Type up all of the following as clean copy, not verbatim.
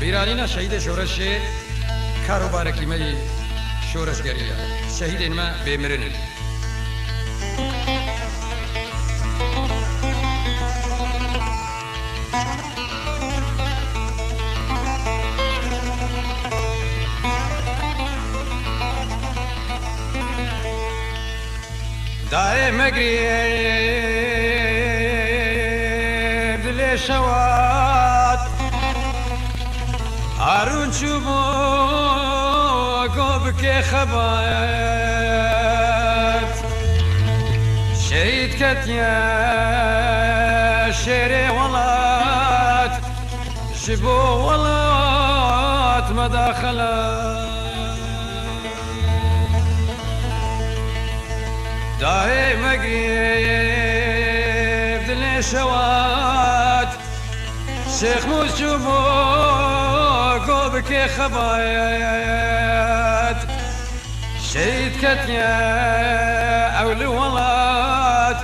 بیرانینا شهید شورش کاروبار کیمی شورشگریه شهید اینما بمیرنه دائم قريب دل شوات عرون شبو قوبك خبات شهيد كتيا شيري ولات جبو ولات مداخلات دائم قريب دل شوات شيخ موسجمو قوبك خبايات شهيد كتيا أولي ولات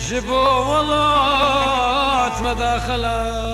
جبو ولات مداخلات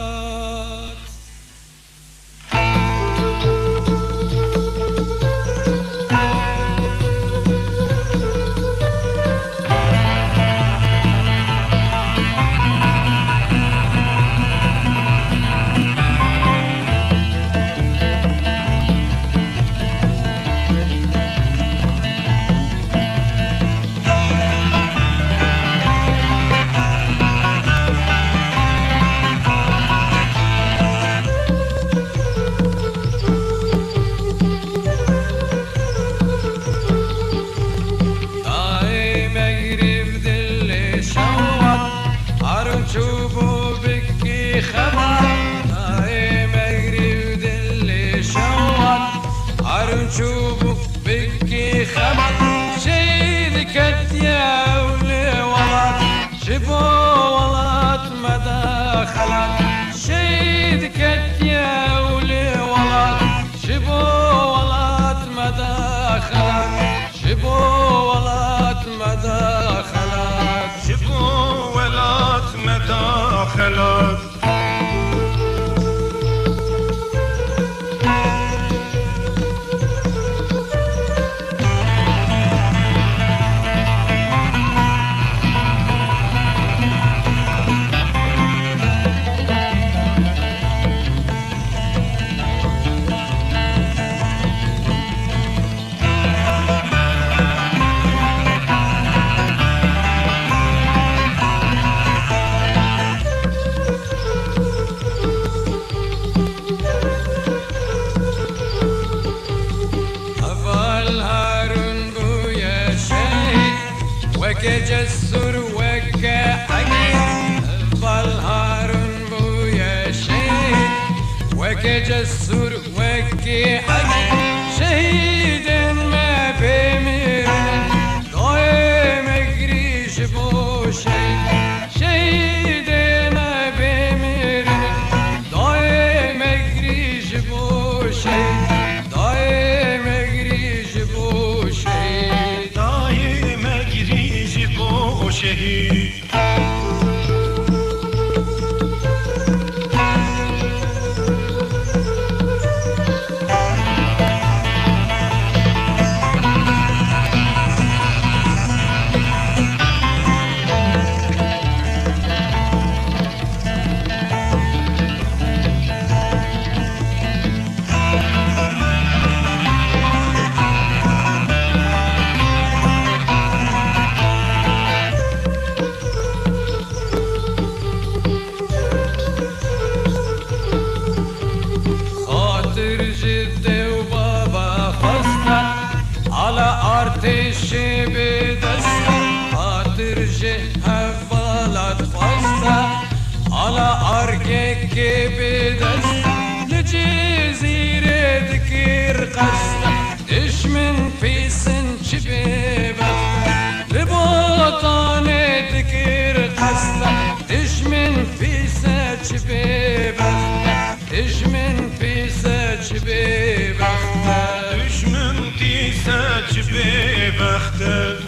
شوفوا بكي خبر شيد كتيا ولي ولات شبو ولات مداخلات شيد كتيا ولي ولات شبو ولات مداخلات شبو ولات مداخلات شبو ولات مداخلات جسر وكأجيب ظل بويا شهيد وكجسر وكأجيب شهيد ما بمير دائم قريش بو شهيد شهيد ما بمير دائم قريش بو شهيد دائم قريش بو شهيد دائم قريش بو شهيد ارتش بدست خاطر هفالت فاستا على ارجك بدست لجزيرة ذكر قستا دش من فيسن شبيبت لبطان ذكر قستا دش من فيسن شبيبت دش من فيسن شبيبت ساج ببختك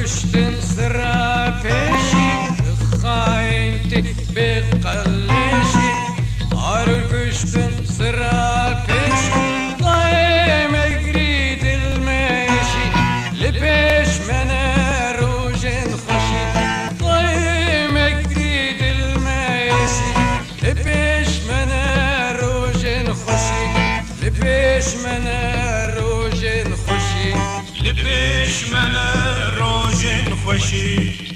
كشتن سرا فيشي خاينتي بقلشي عار كشتن سرا فيشي ضايم قريد الماشي لبيش من روجن خشي ضايم قريد الماشي لبيش من روجن خشي لبيش من روجن خشي لبيش من روجن خوشی